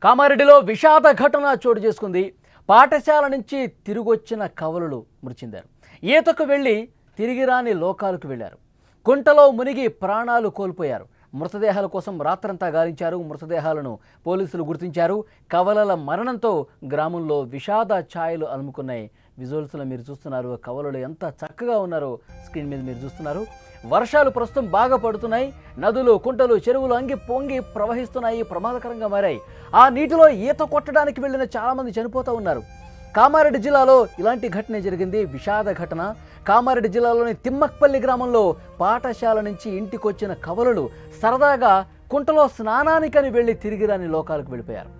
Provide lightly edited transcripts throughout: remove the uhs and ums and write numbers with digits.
కామారెడ్డిలో విషాద ఘటన చోటు చేసుకుంది. పాఠశాల నుంచి తిరిగొచ్చిన కవలులు మృతి చెందారు. ఈతకు వెళ్ళి తిరిగి రాని లోకాలకు వెళ్లారు. కుంటలో మునిగి ప్రాణాలు కోల్పోయారు. మృతదేహాల కోసం రాత్రంతా గాలించారు. మృతదేహాలను పోలీసులు గుర్తించారు. కవలల మరణంతో గ్రామంలో విషాద ఛాయలు అలుముకున్నాయి. విజువల్స్లో మీరు చూస్తున్నారు. కవలలు ఎంత చక్కగా ఉన్నారో స్క్రీన్ మీద మీరు చూస్తున్నారు. వర్షాలు ప్రస్తుతం బాగా పడుతున్నాయి. నదులు, కుంటలు, చెరువులు అంగి పొంగి ప్రవహిస్తున్నాయి. ప్రమాదకరంగా మారాయి. ఆ నీటిలో ఈత కొట్టడానికి వెళ్ళిన చాలామంది చనిపోతూ ఉన్నారు. కామారెడ్డి జిల్లాలో ఇలాంటి ఘటన జరిగింది. విషాద ఘటన. కామారెడ్డి జిల్లాలోని తిమ్మక్పల్లి గ్రామంలో పాఠశాల నుంచి ఇంటికొచ్చిన కవలలు సరదాగా కుంటలో స్నానానికని వెళ్ళి తిరిగి రాని లోకాలకు వెళ్ళిపోయారు.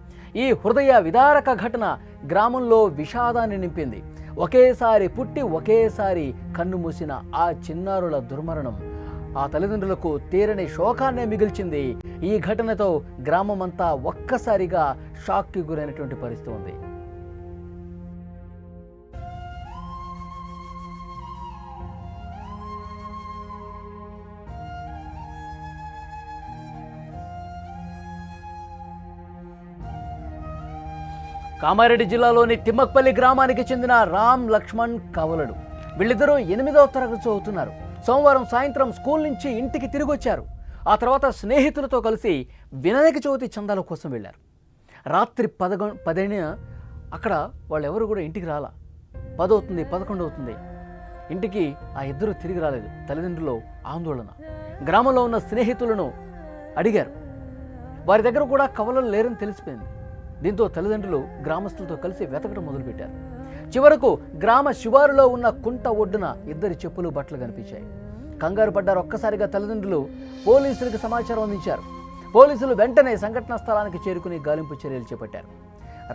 ఈ హృదయ విదారక ఘటన గ్రామంలో విషాదాన్ని నింపింది. ఒకేసారి పుట్టి ఒకేసారి కన్ను మూసిన ఆ చిన్నారుల దుర్మరణం ఆ తల్లిదండ్రులకు తీరని శోకాన్నే మిగిల్చింది. ఈ ఘటనతో గ్రామమంతా ఒక్కసారిగా షాక్కి గురైనటువంటి పరిస్థితి ఉంది. కామారెడ్డి జిల్లాలోని తిమ్మక్పల్లి గ్రామానికి చెందిన రామ్ లక్ష్మణ్ కవలడు. వీళ్ళిద్దరూ 8వ తరగతి చదువుతున్నారు. సోమవారం సాయంత్రం స్కూల్ నుంచి ఇంటికి తిరిగి వచ్చారు. ఆ తర్వాత స్నేహితులతో కలిసి వినాయక చవితి చందాల కోసం వెళ్ళారు. రాత్రి 10 అక్కడ వాళ్ళెవరు కూడా ఇంటికి రాలా. 10 అవుతుంది, 11 అవుతుంది. ఇంటికి ఆ ఇద్దరు తిరిగి రాలేదు. తల్లిదండ్రులు ఆందోళన. గ్రామంలో ఉన్న స్నేహితులను అడిగారు. వారి దగ్గర కూడా కవలలు లేరని తెలిసిపోయింది. దీంతో తల్లిదండ్రులు గ్రామస్తులతో కలిసి వెతకడం మొదలుపెట్టారు. చివరకు గ్రామ శివారులో ఉన్న కుంట ఒడ్డున ఇద్దరి చెప్పులు, బట్టలు కనిపించాయి. కంగారు పడ్డారు. ఒక్కసారిగా తల్లిదండ్రులు పోలీసులకు సమాచారం అందించారు. పోలీసులు వెంటనే సంఘటనా స్థలానికి చేరుకుని గాలింపు చర్యలు చేపట్టారు.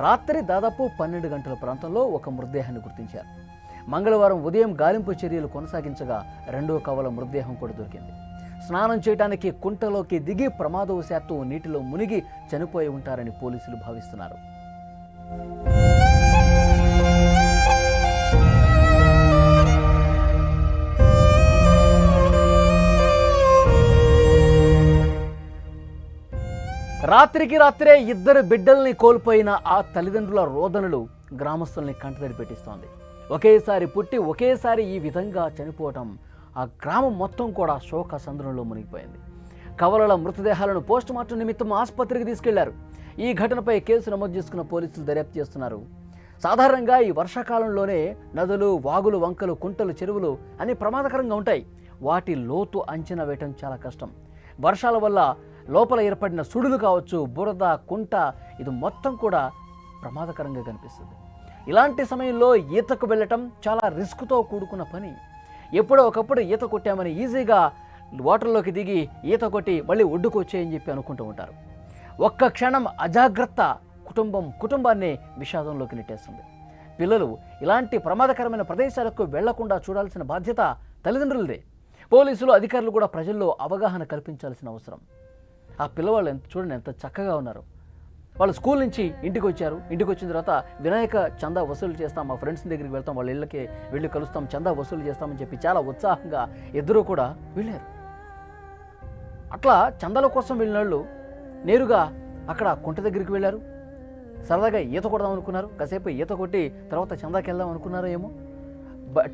రాత్రి దాదాపు 12 గంటల ప్రాంతంలో ఒక మృతదేహాన్ని గుర్తించారు. మంగళవారం ఉదయం గాలింపు చర్యలు కొనసాగించగా 2వ కవల మృతదేహం కూడా దొరికింది. స్నానం చేయడానికి కుంటలోకి దిగి ప్రమాదవశాత్తు నీటిలో మునిగి చనిపోయి ఉంటారని పోలీసులు భావిస్తున్నారు. రాత్రికి రాత్రే ఇద్దరు బిడ్డల్ని కోల్పోయిన ఆ తల్లిదండ్రుల రోదనలు గ్రామస్తుల్ని కంటతడి పెట్టిస్తోంది. ఒకేసారి పుట్టి ఒకేసారి ఈ విధంగా చనిపోవటం ఆ గ్రామం మొత్తం కూడా శోక సంద్రంలో మునిగిపోయింది. కవలల మృతదేహాలను పోస్టుమార్టం నిమిత్తం ఆసుపత్రికి తీసుకెళ్లారు. ఈ ఘటనపై కేసు నమోదు చేసుకున్న పోలీసులు దర్యాప్తు చేస్తున్నారు. సాధారణంగా ఈ వర్షాకాలంలోనే నదులు, వాగులు, వంకలు, కుంటలు, చెరువులు అన్ని ప్రమాదకరంగా ఉంటాయి. వాటి లోతు అంచనా వేయటం చాలా కష్టం. వర్షాల వల్ల లోపల ఏర్పడిన సుడులు కావచ్చు, బురద, కుంట, ఇది మొత్తం కూడా ప్రమాదకరంగా కనిపిస్తుంది. ఇలాంటి సమయంలో ఈతకు వెళ్ళటం చాలా రిస్క్తో కూడుకున్న పని. ఎప్పుడో ఒకప్పుడు ఈత కొట్టామని ఈజీగా వాటర్లోకి దిగి ఈత కొట్టి మళ్ళీ ఒడ్డుకు వచ్చేయని చెప్పి అనుకుంటూ ఉంటారు. ఒక్క క్షణం అజాగ్రత్త కుటుంబాన్ని విషాదంలోకి నెట్టేస్తుంది. పిల్లలు ఇలాంటి ప్రమాదకరమైన ప్రదేశాలకు వెళ్లకుండా చూడాల్సిన బాధ్యత తల్లిదండ్రులదే. పోలీసులు, అధికారులు కూడా ప్రజల్లో అవగాహన కల్పించాల్సిన అవసరం. ఆ పిల్లవాళ్ళు చూడండి ఎంత చక్కగా ఉన్నారు. వాళ్ళు స్కూల్ నుంచి ఇంటికి వచ్చారు. ఇంటికి వచ్చిన తర్వాత వినాయక చందా వసూలు చేస్తాం, మా ఫ్రెండ్స్ దగ్గరికి వెళ్తాం, వాళ్ళ ఇళ్ళకి వెళ్ళి కలుస్తాం, చందా వసూలు చేస్తామని చెప్పి చాలా ఉత్సాహంగా ఇద్దరూ కూడా వెళ్ళారు. అట్లా చందాల కోసం వెళ్ళిన వాళ్ళు నేరుగా అక్కడ కుంట దగ్గరికి వెళ్ళారు. సరదాగా ఈత కొడదాం అనుకున్నారు. కాసేపు ఈత కొట్టి తర్వాత చందాకి వెళ్దాం అనుకున్నారో ఏమో.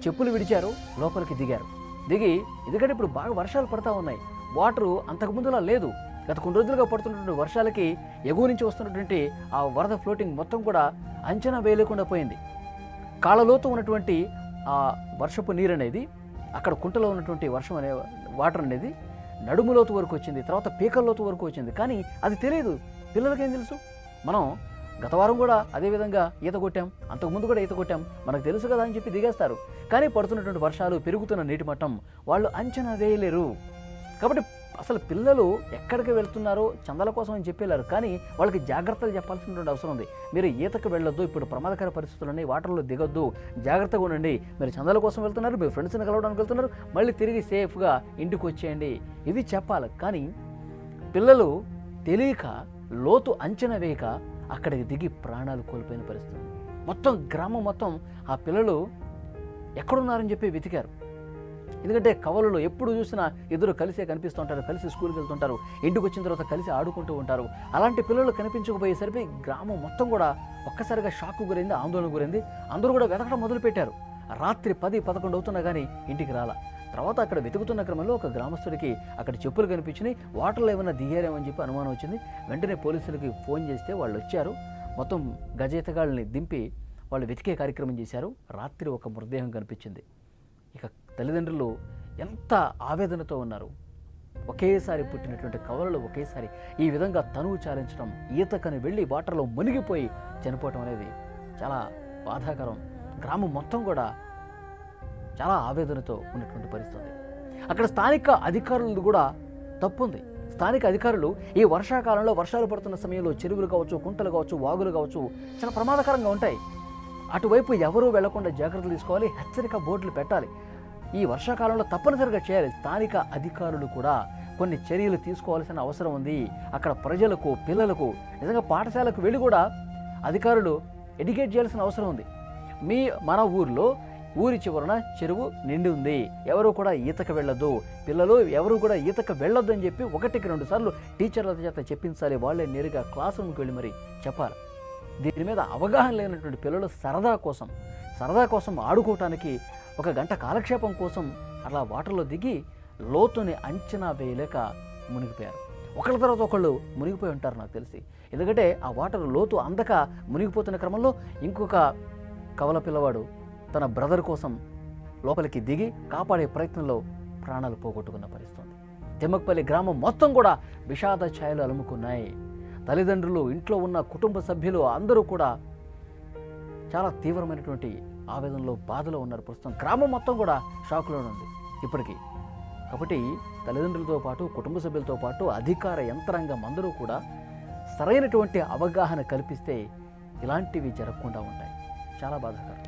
చెప్పులు విడిచారు, లోపలికి దిగారు. దిగి ఎందుకంటే ఇప్పుడు బాగా వర్షాలు పడతా ఉన్నాయి. వాటరు అంతకుముందులా లేదు. గత కొన్ని రోజులుగా పడుతున్నటువంటి వర్షాలకి ఎగువ నుంచి వస్తున్నటువంటి ఆ వరద ఫ్లోటింగ్ మొత్తం కూడా అంచనా వేయలేకుండా పోయింది. కాళ్ళలోతు ఉన్నటువంటి ఆ వర్షపు నీరు అనేది అక్కడ కుంటలో ఉన్నటువంటి వాటర్ అనేది నడుములోతు వరకు వచ్చింది, తర్వాత పీకల్లోతు వరకు వచ్చింది. కానీ అది తెలియదు. పిల్లలకేం తెలుసు? మనం గత వారం కూడా అదేవిధంగా ఈత కొట్టాం, అంతకుముందు కూడా ఈత కొట్టాం, మనకు తెలుసు కదా అని చెప్పి దిగేస్తారు. కానీ పడుతున్నటువంటి వర్షాలు, పెరుగుతున్న నీటి మట్టం వాళ్ళు అంచనా వేయలేరు. కాబట్టి అసలు పిల్లలు ఎక్కడికి వెళ్తున్నారో చందాల కోసం అని చెప్పేలారు. కానీ వాళ్ళకి జాగ్రత్తలు చెప్పాల్సినటువంటి అవసరం ఉంది. మీరు ఈతకు వెళ్ళొద్దు, ఇప్పుడు ప్రమాదకర పరిస్థితులని, వాటర్లో దిగొద్దు, జాగ్రత్తగా ఉండండి. మీరు చందాల కోసం వెళ్తున్నారు, మీ ఫ్రెండ్స్ని కలవడానికి వెళ్తున్నారు, మళ్ళీ తిరిగి సేఫ్గా ఇంటికి వచ్చేయండి, ఇది చెప్పాలి. కానీ పిల్లలు తెలియక, లోతు అంచనా వేయక అక్కడికి దిగి ప్రాణాలు కోల్పోయిన పరిస్థితి. మొత్తం గ్రామం మొత్తం ఆ పిల్లలు ఎక్కడున్నారని చెప్పి వెతికారు. ఎందుకంటే కవలలు ఎప్పుడు చూసినా ఇద్దరు కలిసే కనిపిస్తుంటారు, కలిసి స్కూల్కి వెళ్తుంటారు, ఇంటికి వచ్చిన తర్వాత కలిసి ఆడుకుంటూ ఉంటారు. అలాంటి పిల్లలు కనిపించకపోయేసరికి గ్రామం మొత్తం కూడా ఒక్కసారిగా షాక్కు గురైంది, ఆందోళన గురైంది. అందరూ కూడా వెతకడం మొదలుపెట్టారు. రాత్రి 10-11 అవుతున్నా కానీ ఇంటికి రాలా. తర్వాత అక్కడ వెతుకుతున్న క్రమంలో ఒక గ్రామస్తుడికి అక్కడ చెప్పులు కనిపించినాయి, వాటర్లో ఏమైనా దిగారేమని చెప్పి అనుమానం వచ్చింది. వెంటనే పోలీసులకి ఫోన్ చేస్తే వాళ్ళు వచ్చారు. మొత్తం గజేతగాళ్ళని దింపి వాళ్ళు వెతికే కార్యక్రమం చేశారు. రాత్రి ఒక మృతదేహం కనిపించింది. ఇక తల్లిదండ్రులు ఎంత ఆవేదనతో ఉన్నారు. ఒకేసారి పుట్టినటువంటి కవలలు ఒకేసారి ఈ విధంగా తనువు చాలించడం, ఈతకని వెళ్ళి వాటర్లో మునిగిపోయి చనిపోవటం అనేది చాలా బాధాకరం. గ్రామం మొత్తం కూడా చాలా ఆవేదనతో ఉన్నటువంటి పరిస్థితి. అక్కడ స్థానిక అధికారులు కూడా తప్పుంది. స్థానిక అధికారులు ఈ వర్షాకాలంలో వర్షాలు పడుతున్న సమయంలో చెరువులు కావచ్చు, కుంటలు కావచ్చు, వాగులు కావచ్చు చాలా ప్రమాదకరంగా ఉంటాయి. అటువైపు ఎవరూ వెళ్లకుండా జాగ్రత్తలు తీసుకోవాలి, హెచ్చరిక బోర్డులు పెట్టాలి. ఈ వర్షాకాలంలో తప్పనిసరిగా చేయాలి. స్థానిక అధికారులు కూడా కొన్ని చర్యలు తీసుకోవాల్సిన అవసరం ఉంది. అక్కడ ప్రజలకు, పిల్లలకు నిజంగా పాఠశాలకు వెళ్ళి కూడా అధికారులు ఎడ్యుకేట్ చేయాల్సిన అవసరం ఉంది. మన ఊర్లో ఊరి చివరన చెరువు నిండి ఉంది, ఎవరు కూడా ఈతకు వెళ్ళొద్దు, పిల్లలు ఎవరు కూడా ఈతకు వెళ్ళొద్దు అని చెప్పి 1-2 సార్లు టీచర్ల చేత చెప్పించాలి. వాళ్ళే నేరుగా క్లాస్ రూమ్కి వెళ్ళి మరి చెప్పాలి. దీని మీద అవగాహన లేనటువంటి పిల్లలు సరదా కోసం ఆడుకోవటానికి 1 గంట కాలక్షేపం కోసం అలా వాటర్లో దిగి లోతుని అంచనా వేయలేక మునిగిపోయారు. ఒకళ్ళ తర్వాత ఒకళ్ళు మునిగిపోయి ఉంటారు నాకు తెలిసి. ఎందుకంటే ఆ వాటర్ లోతు అందక మునిగిపోతున్న క్రమంలో ఇంకొక కవల పిల్లవాడు తన బ్రదర్ కోసం లోపలికి దిగి కాపాడే ప్రయత్నంలో ప్రాణాలు పోగొట్టుకున్న పరిస్థితి. తిమ్మకపల్లి గ్రామం మొత్తం కూడా విషాద ఛాయలు అలుముకున్నాయి. తల్లిదండ్రులు, ఇంట్లో ఉన్న కుటుంబ సభ్యులు అందరూ కూడా చాలా తీవ్రమైనటువంటి ఆవేదనలో, బాధలో ఉన్నారు. ప్రస్తుతం గ్రామం మొత్తం కూడా షాక్లోనే ఉంది ఇప్పటికీ. కాబట్టి తల్లిదండ్రులతో పాటు, కుటుంబ సభ్యులతో పాటు అధికార యంత్రాంగం అందరూ కూడా సరైనటువంటి అవగాహన కల్పిస్తే ఇలాంటివి జరగకుండా ఉంటాయి. చాలా బాధాకరం.